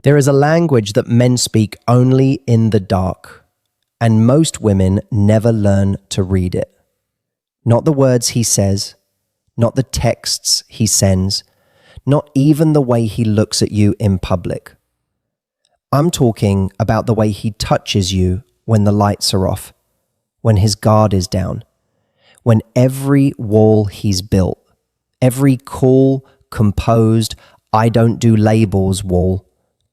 There is a language that men speak only in the dark, and most women never learn to read it. Not the words he says, not the texts he sends, not even the way he looks at you in public. I'm talking about the way he touches you when the lights are off, when his guard is down, when every wall he's built, every cool, composed, I don't do labels wall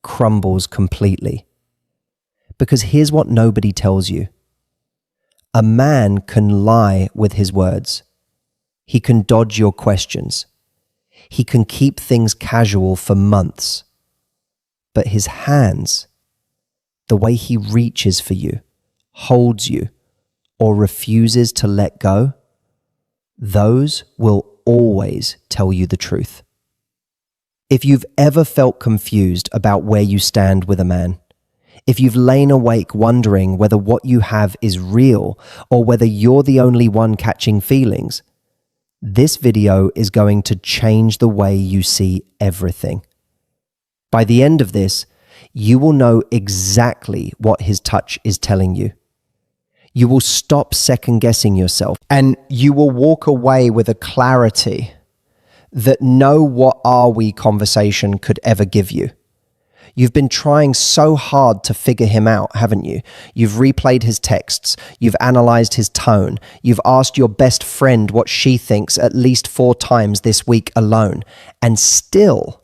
crumbles completely. Because here's what nobody tells you. A man can lie with his words. He can dodge your questions. He can keep things casual for months. But his hands, the way he reaches for you, holds you, or refuses to let go, those will always tell you the truth. If you've ever felt confused about where you stand with a man, if you've lain awake wondering whether what you have is real or whether you're the only one catching feelings, this video is going to change the way you see everything. By the end of this, you will know exactly what his touch is telling you. You will stop second-guessing yourself, and you will walk away with a clarity that no "what are we" conversation could ever give you. You've been trying so hard to figure him out, haven't you? You've replayed his texts, you've analyzed his tone, you've asked your best friend what she thinks at least 4 times this week alone, and still,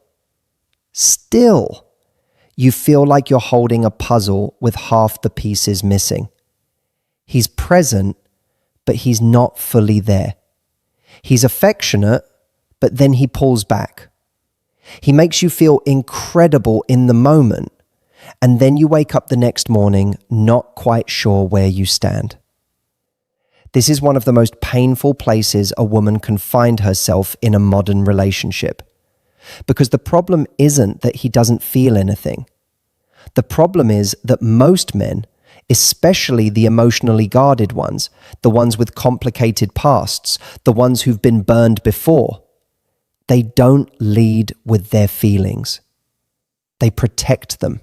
you feel like you're holding a puzzle with half the pieces missing. He's present, but he's not fully there. He's affectionate, but then he pulls back. He makes you feel incredible in the moment, and then you wake up the next morning not quite sure where you stand. This is one of the most painful places a woman can find herself in a modern relationship. Because the problem isn't that he doesn't feel anything. The problem is that most men, especially the emotionally guarded ones, the ones with complicated pasts, the ones who've been burned before, they don't lead with their feelings. They protect them.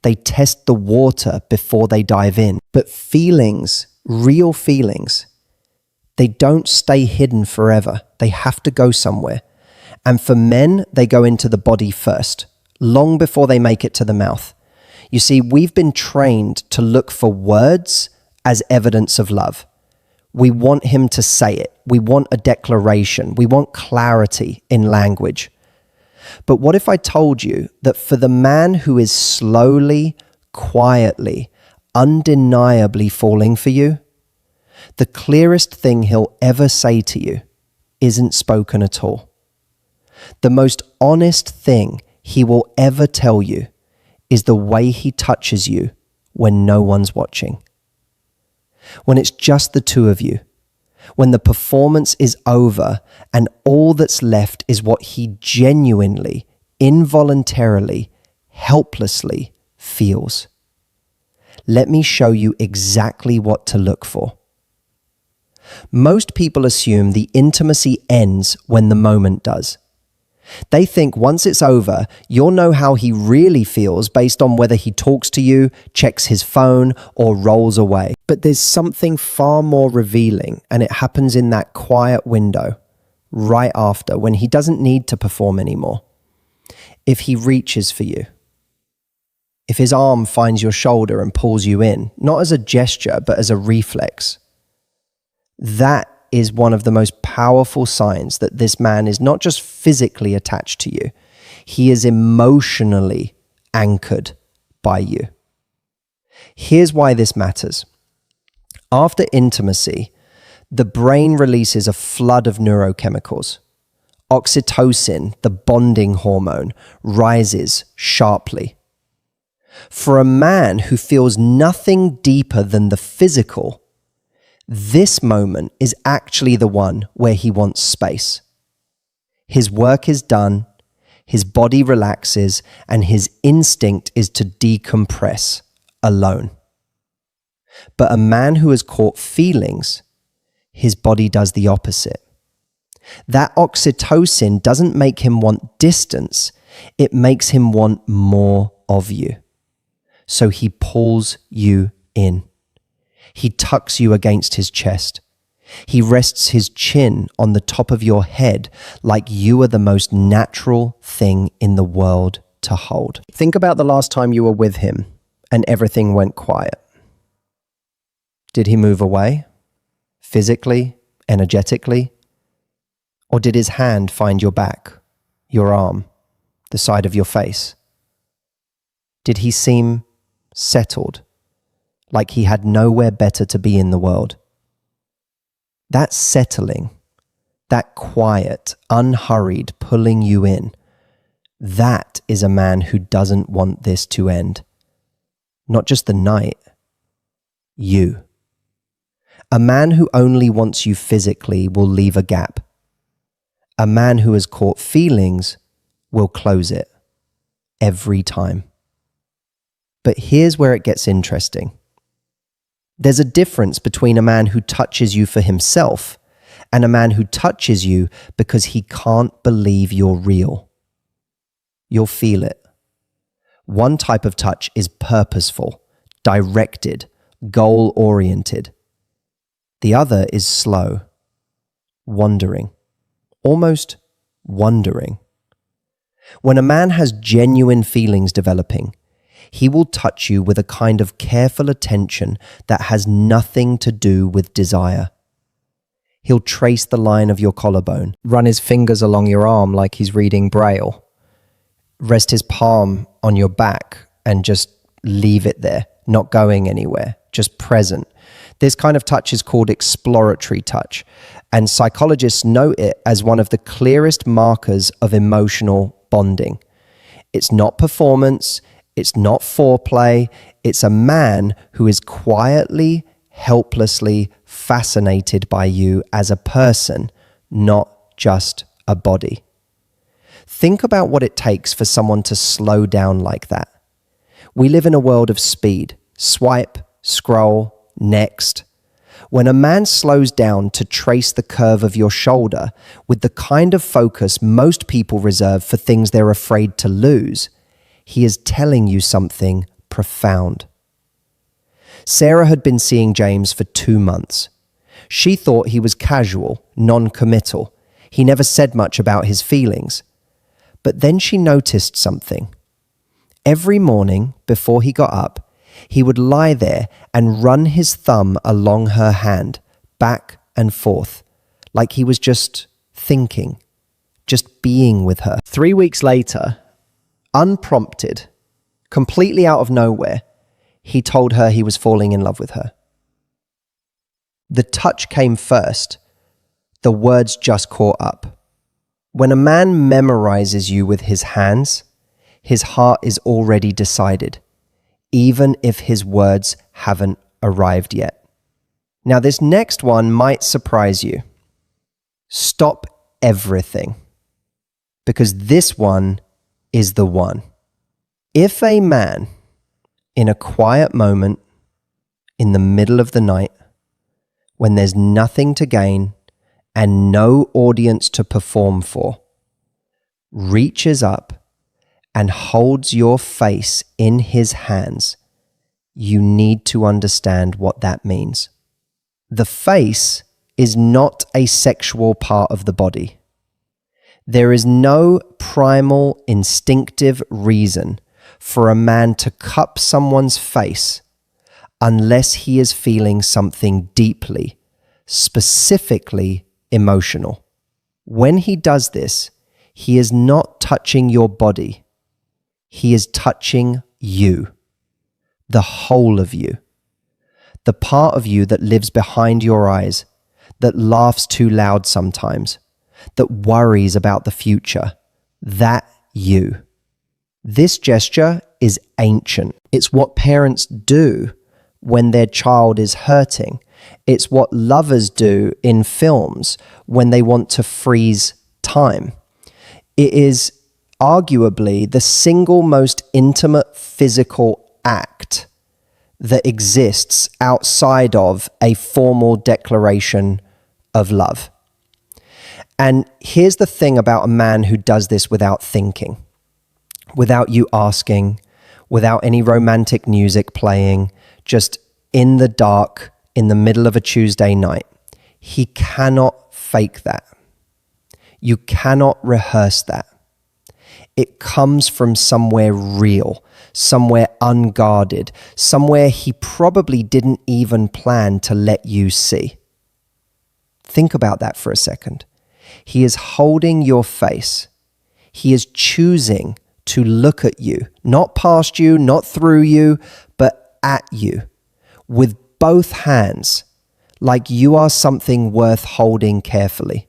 They test the water before they dive in. But feelings, real feelings, they don't stay hidden forever. They have to go somewhere. And for men, they go into the body first, long before they make it to the mouth. You see, we've been trained to look for words as evidence of love. We want him to say it. We want a declaration. We want clarity in language. But what if I told you that for the man who is slowly, quietly, undeniably falling for you, the clearest thing he'll ever say to you isn't spoken at all? The most honest thing he will ever tell you is the way he touches you when no one's watching. When it's just the two of you, when the performance is over and all that's left is what he genuinely, involuntarily, helplessly feels. Let me show you exactly what to look for. Most people assume the intimacy ends when the moment does. They think once it's over, you'll know how he really feels based on whether he talks to you, checks his phone, or rolls away. But there's something far more revealing, and it happens in that quiet window, right after, when he doesn't need to perform anymore. If he reaches for you, if his arm finds your shoulder and pulls you in, not as a gesture, but as a reflex, that is one of the most powerful signs that this man is not just physically attached to you, he is emotionally anchored by you. Here's why this matters. After intimacy, the brain releases a flood of neurochemicals. Oxytocin, the bonding hormone, rises sharply. For a man who feels nothing deeper than the physical, this moment is actually the one where he wants space. His work is done, his body relaxes, and his instinct is to decompress alone. But a man who has caught feelings, his body does the opposite. That oxytocin doesn't make him want distance, It makes him want more of you. So he pulls you in. He tucks you against his chest. He rests his chin on the top of your head like you are the most natural thing in the world to hold. Think about the last time you were with him and everything went quiet. Did he move away? Physically, energetically? Or did his hand find your back, your arm, the side of your face? Did he seem settled, like he had nowhere better to be in the world? That settling, that quiet, unhurried pulling you in, that is a man who doesn't want this to end. Not just the night, you. A man who only wants you physically will leave a gap. A man who has caught feelings will close it every time. But here's where it gets interesting. There's a difference between a man who touches you for himself and a man who touches you because he can't believe you're real. You'll feel it. One type of touch is purposeful, directed, goal-oriented. The other is slow, wandering, almost wondering. When a man has genuine feelings developing, he will touch you with a kind of careful attention that has nothing to do with desire. He'll trace the line of your collarbone, run his fingers along your arm like he's reading Braille, rest his palm on your back and just leave it there, not going anywhere, just present. This kind of touch is called exploratory touch, and psychologists note it as one of the clearest markers of emotional bonding. It's not performance, it's not foreplay, it's a man who is quietly, helplessly fascinated by you as a person, not just a body. Think about what it takes for someone to slow down like that. We live in a world of speed. Swipe, scroll, next. When a man slows down to trace the curve of your shoulder with the kind of focus most people reserve for things they're afraid to lose, he is telling you something profound. Sarah had been seeing James for 2 months. She thought he was casual, non-committal. He never said much about his feelings. But then she noticed something. Every morning before he got up, he would lie there and run his thumb along her hand, back and forth, like he was just thinking, just being with her. 3 weeks later, unprompted, completely out of nowhere, he told her he was falling in love with her. The touch came first. The words just caught up. When a man memorizes you with his hands, his heart is already decided, even if his words haven't arrived yet. Now, this next one might surprise you. Stop everything, because this one is the one. If a man, in a quiet moment, in the middle of the night, when there's nothing to gain and no audience to perform for, reaches up and holds your face in his hands, you need to understand what that means. The face is not a sexual part of the body. There is no primal, instinctive reason for a man to cup someone's face unless he is feeling something deeply, specifically emotional. When he does this, he is not touching your body. He is touching you, the whole of you, the part of you that lives behind your eyes, that laughs too loud sometimes, that worries about the future, that you. This gesture is ancient. It's what parents do when their child is hurting. It's what lovers do in films when they want to freeze time. It is arguably the single most intimate physical act that exists outside of a formal declaration of love. And here's the thing about a man who does this without thinking. without you asking, without any romantic music playing, just in the dark, in the middle of a Tuesday night. He cannot fake that. You cannot rehearse that. It comes from somewhere real, somewhere unguarded, somewhere he probably didn't even plan to let you see. Think about that for a second. He is holding your face. He is choosing to look at you, not past you, not through you, but at you, with both hands, like you are something worth holding carefully.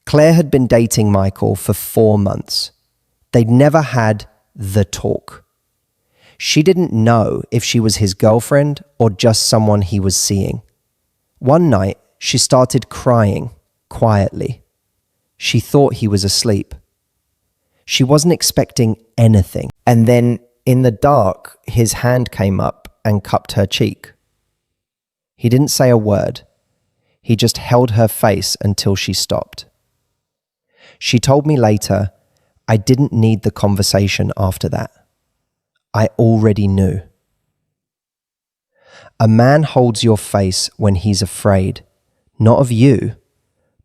Claire had been dating Michael for 4 months. They'd never had the talk. She didn't know if she was his girlfriend or just someone he was seeing. One night, she started crying quietly. She thought he was asleep. She wasn't expecting anything. And then, in the dark, his hand came up and cupped her cheek. He didn't say a word. He just held her face until she stopped. She told me later, I didn't need the conversation after that. I already knew. A man holds your face when he's afraid, not of you,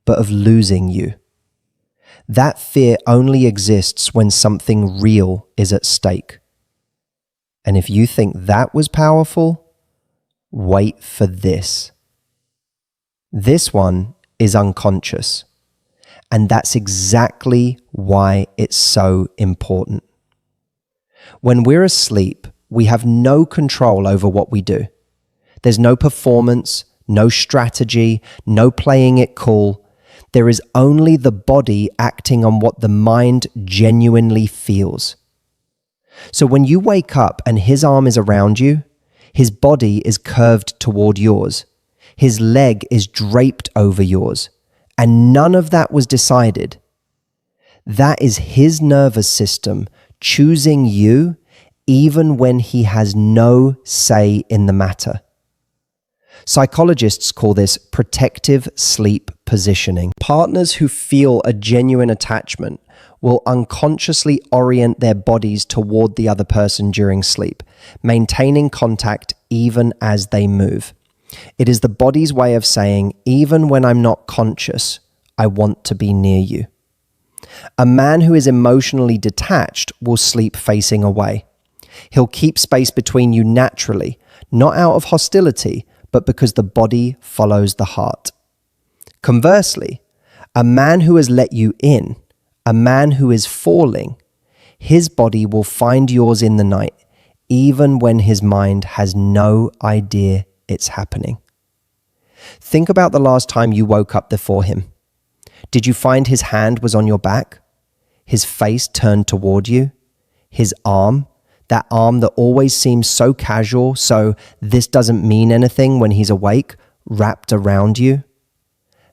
but of losing you. That fear only exists when something real is at stake. And if you think that was powerful, wait for this. This one is unconscious. And that's exactly why it's so important. When we're asleep, we have no control over what we do. There's no performance, no strategy, no playing it cool. There is only the body acting on what the mind genuinely feels. So when you wake up and his arm is around you, his body is curved toward yours, his leg is draped over yours, and none of that was decided. That is his nervous system choosing you even when he has no say in the matter. Psychologists call this protective sleep positioning. Partners who feel a genuine attachment will unconsciously orient their bodies toward the other person during sleep, maintaining contact even as they move. It is the body's way of saying, even when I'm not conscious, I want to be near you. A man who is emotionally detached will sleep facing away. He'll keep space between you naturally, not out of hostility, but because the body follows the heart. Conversely, a man who has let you in, a man who is falling, his body will find yours in the night, even when his mind has no idea it's happening. Think about the last time you woke up before him. Did you find his hand was on your back? His face turned toward you? His arm, that arm that always seems so casual, so this doesn't mean anything when he's awake, wrapped around you?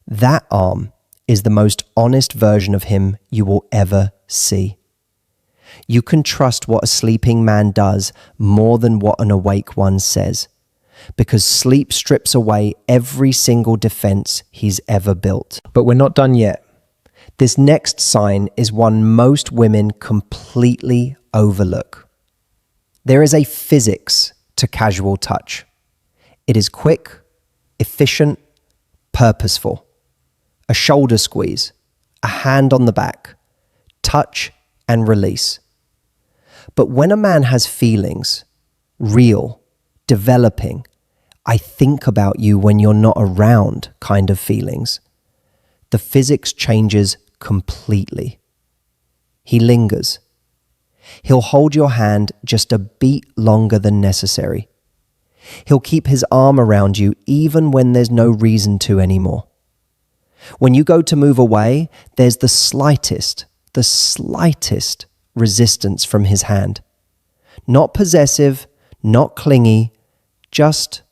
That arm is the most honest version of him you will ever see. You can trust what a sleeping man does more than what an awake one says, because sleep strips away every single defense he's ever built. But we're not done yet. This next sign is one most women completely overlook. There is a physics to casual touch. It is quick, efficient, purposeful. A shoulder squeeze, a hand on the back, touch and release. But when a man has feelings, real, developing, I think about you when you're not around kind of feelings, the physics changes completely. He lingers. He'll hold your hand just a beat longer than necessary. He'll keep his arm around you even when there's no reason to anymore. When you go to move away, there's the slightest resistance from his hand. Not possessive, not clingy, just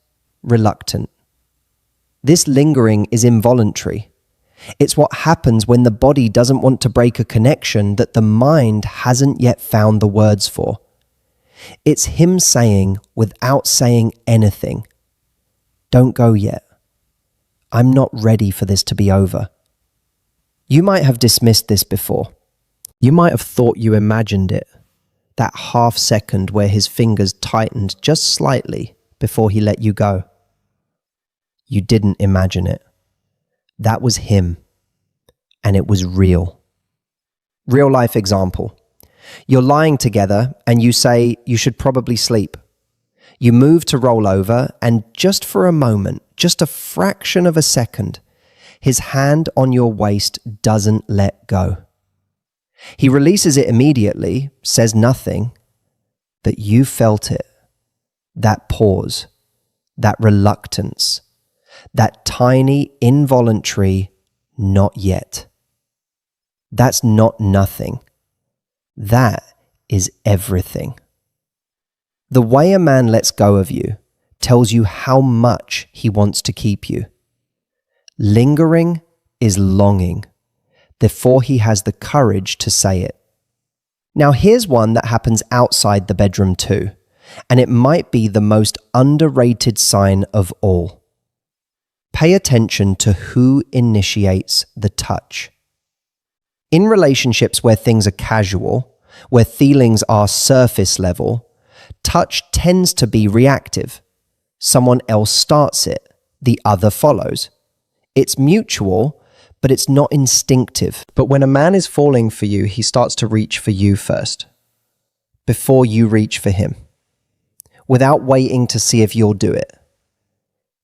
reluctant. This lingering is involuntary. It's what happens when the body doesn't want to break a connection that the mind hasn't yet found the words for. It's him saying, without saying anything, "Don't go yet. I'm not ready for this to be over." You might have dismissed this before. You might have thought you imagined it. that half second where his fingers tightened just slightly before he let you go? You didn't imagine it. That was him. And it was real. Real life example. You're lying together and you say you should probably sleep. You move to roll over and just for a moment, just a fraction of a second, his hand on your waist doesn't let go. He releases it immediately, says nothing, but you felt it. That pause, that reluctance, that tiny involuntary not yet. That's not nothing. That is everything. The way a man lets go of you tells you how much he wants to keep you. Lingering is longing before he has the courage to say it. Now here's one that happens outside the bedroom too, and it might be the most underrated sign of all. Pay attention to who initiates the touch. In relationships where things are casual, where feelings are surface level, touch tends to be reactive. Someone else starts it, the other follows. It's mutual, but it's not instinctive. But when a man is falling for you, he starts to reach for you first, before you reach for him, without waiting to see if you'll do it.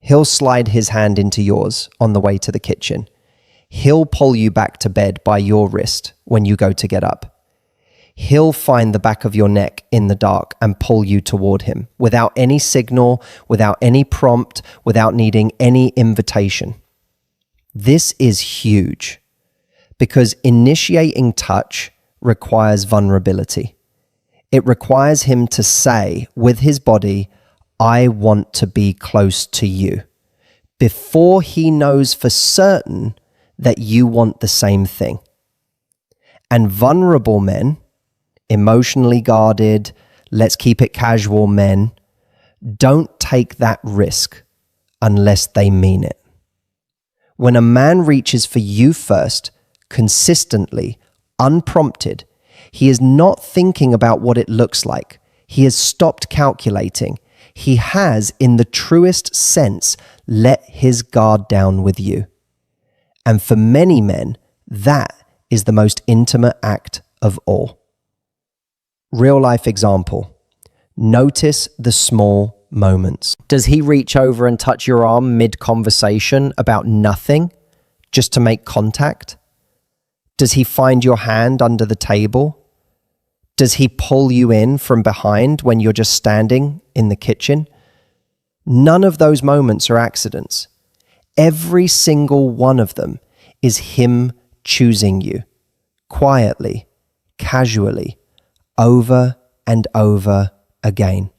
He'll slide his hand into yours on the way to the kitchen. He'll pull you back to bed by your wrist when you go to get up. He'll find the back of your neck in the dark and pull you toward him without any signal, without any prompt, without needing any invitation. This is huge because initiating touch requires vulnerability. It requires him to say with his body, I want to be close to you, before he knows for certain that you want the same thing. And vulnerable men, emotionally guarded, let's keep it casual men, don't take that risk unless they mean it. When a man reaches for you first, consistently, unprompted, he is not thinking about what it looks like. He has stopped calculating. He has, in the truest sense, let his guard down with you. And for many men, that is the most intimate act of all. Real life example. Notice the small moments. Does he reach over and touch your arm mid-conversation about nothing, just to make contact? Does he find your hand under the table? Does he pull you in from behind when you're just standing in the kitchen? None of those moments are accidents. Every single one of them is him choosing you, quietly, casually, over and over again.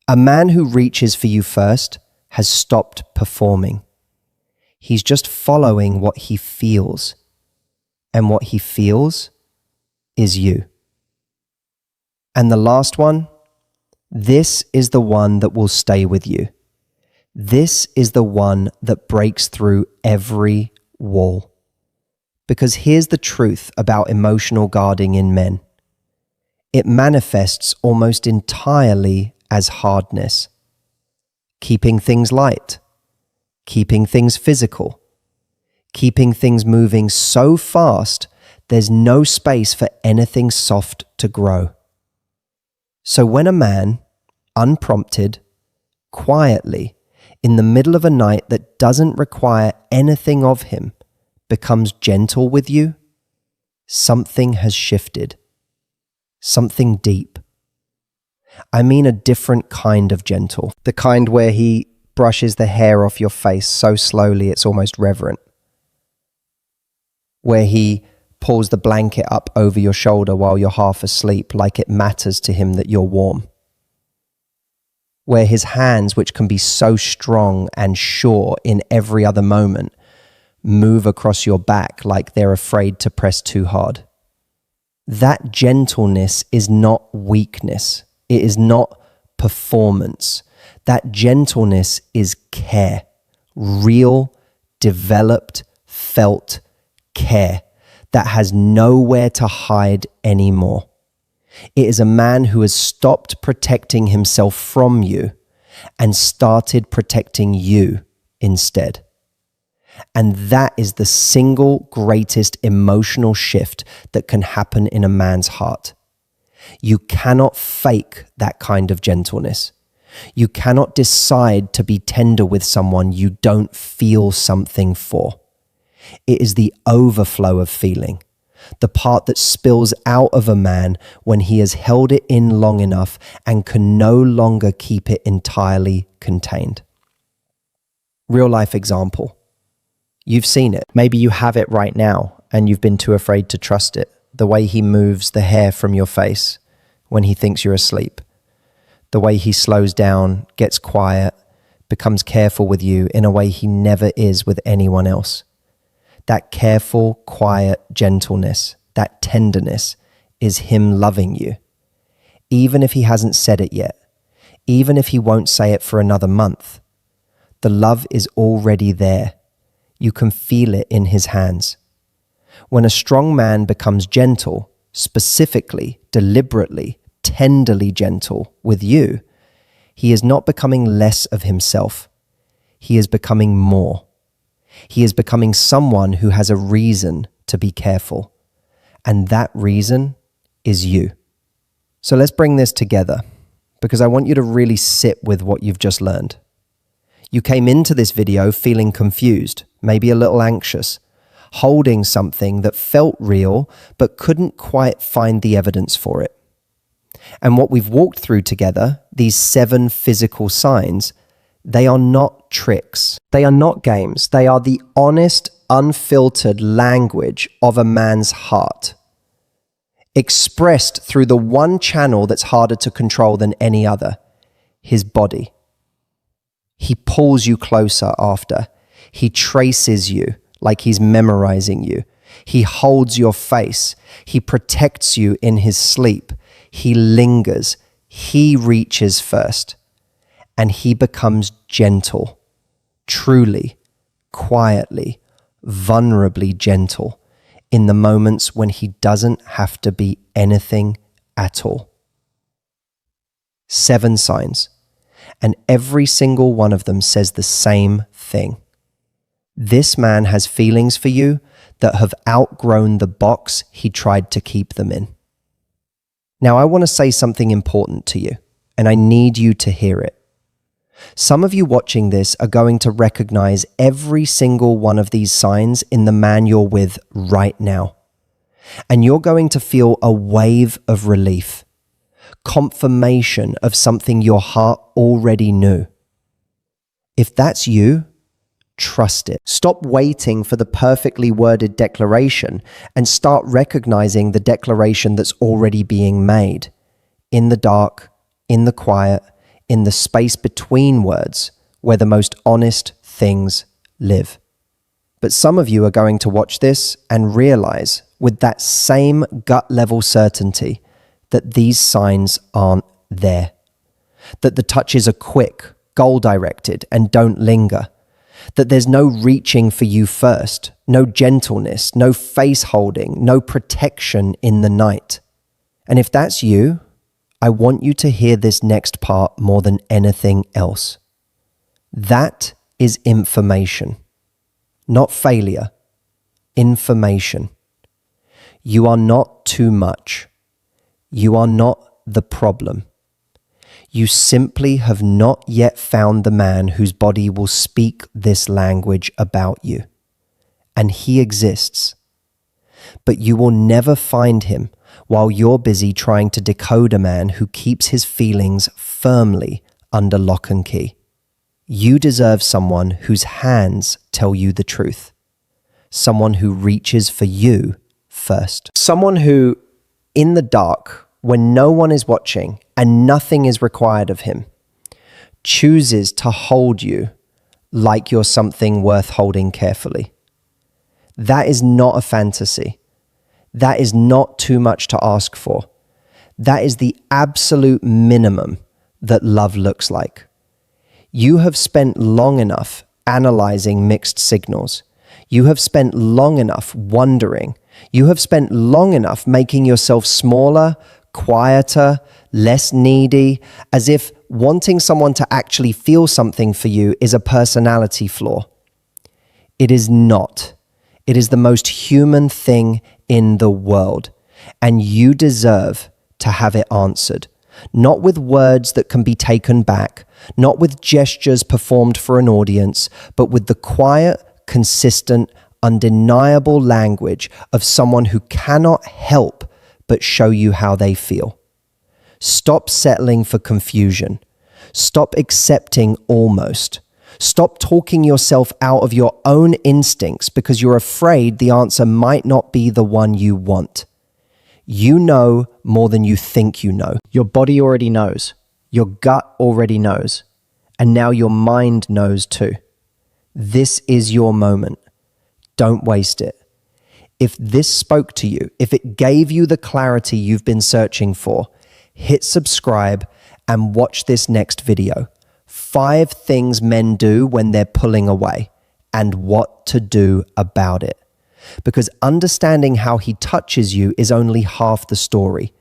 A man who reaches for you first has stopped performing. He's just following what he feels. And what he feels is you. And the last one, this is the one that will stay with you. This is the one that breaks through every wall. Because here's the truth about emotional guarding in men. It manifests almost entirely as hardness. Keeping things light. Keeping things physical. Keeping things moving so fast, there's no space for anything soft to grow. So when a man, unprompted, quietly, in the middle of a night that doesn't require anything of him, becomes gentle with you, something has shifted. Something deep. I mean a different kind of gentle. The kind where he brushes the hair off your face so slowly it's almost reverent. Where he pulls the blanket up over your shoulder while you're half asleep, like it matters to him that you're warm. Where his hands, which can be so strong and sure in every other moment, move across your back like they're afraid to press too hard. That gentleness is not weakness. It is not performance. That gentleness is care. Real, developed, felt care that has nowhere to hide anymore. It is a man who has stopped protecting himself from you and started protecting you instead. And that is the single greatest emotional shift that can happen in a man's heart. You cannot fake that kind of gentleness. You cannot decide to be tender with someone you don't feel something for. It is the overflow of feeling, the part that spills out of a man when he has held it in long enough and can no longer keep it entirely contained. Real life example. You've seen it. Maybe you have it right now and you've been too afraid to trust it. The way he moves the hair from your face when he thinks you're asleep. The way he slows down, gets quiet, becomes careful with you in a way he never is with anyone else. That careful, quiet gentleness, that tenderness is him loving you. Even if he hasn't said it yet, even if he won't say it for another month, the love is already there. You can feel it in his hands. When a strong man becomes gentle, specifically, deliberately, tenderly gentle with you, he is not becoming less of himself. He is becoming more. He is becoming someone who has a reason to be careful. And that reason is you. So let's bring this together, because I want you to really sit with what you've just learned. You came into this video feeling confused, maybe a little anxious, holding something that felt real but couldn't quite find the evidence for it. And what we've walked through together, these 7 physical signs, they are not tricks. They are not games. They are the honest, unfiltered language of a man's heart, expressed through the one channel that's harder to control than any other, his body. He pulls you closer after. He traces you like he's memorizing you. He holds your face. He protects you in his sleep. He lingers. He reaches first. And he becomes gentle, truly, quietly, vulnerably gentle in the moments when he doesn't have to be anything at all. 7 signs. And every single one of them says the same thing. This man has feelings for you that have outgrown the box he tried to keep them in. Now, I want to say something important to you, and I need you to hear it. Some of you watching this are going to recognize every single one of these signs in the man you're with right now. And you're going to feel a wave of relief, confirmation of something your heart already knew. If that's you, trust it. Stop waiting for the perfectly worded declaration and start recognizing the declaration that's already being made. In the dark, in the quiet, in the space between words, where the most honest things live. But some of you are going to watch this and realize with that same gut level certainty that these signs aren't there. That the touches are quick, goal directed, and don't linger. That there's no reaching for you first, no gentleness, no face holding, no protection in the night. And if that's you, I want you to hear this next part more than anything else. That is information, not failure. Information. You are not too much. You are not the problem. You simply have not yet found the man whose body will speak this language about you. And he exists. But you will never find him while you're busy trying to decode a man who keeps his feelings firmly under lock and key. You deserve someone whose hands tell you the truth. Someone who reaches for you first. Someone who, in the dark, when no one is watching and nothing is required of him, chooses to hold you like you're something worth holding carefully. That is not a fantasy. That is not too much to ask for. That is the absolute minimum that love looks like. You have spent long enough analyzing mixed signals. You have spent long enough wondering. You have spent long enough making yourself smaller, quieter, less needy, as if wanting someone to actually feel something for you is a personality flaw. It is not. It is the most human thing in the world, and you deserve to have it answered. Not with words that can be taken back, not with gestures performed for an audience, but with the quiet, consistent, undeniable language of someone who cannot help but show you how they feel. Stop settling for confusion. Stop accepting almost. Stop talking yourself out of your own instincts because you're afraid the answer might not be the one you want. You know more than you think you know. Your body already knows. Your gut already knows. And now your mind knows too. This is your moment. Don't waste it. If this spoke to you, if it gave you the clarity you've been searching for, hit subscribe and watch this next video. 5 things men do when they're pulling away and what to do about it. Because understanding how he touches you is only half the story.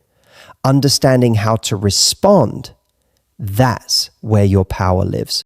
Understanding how to respond, that's where your power lives.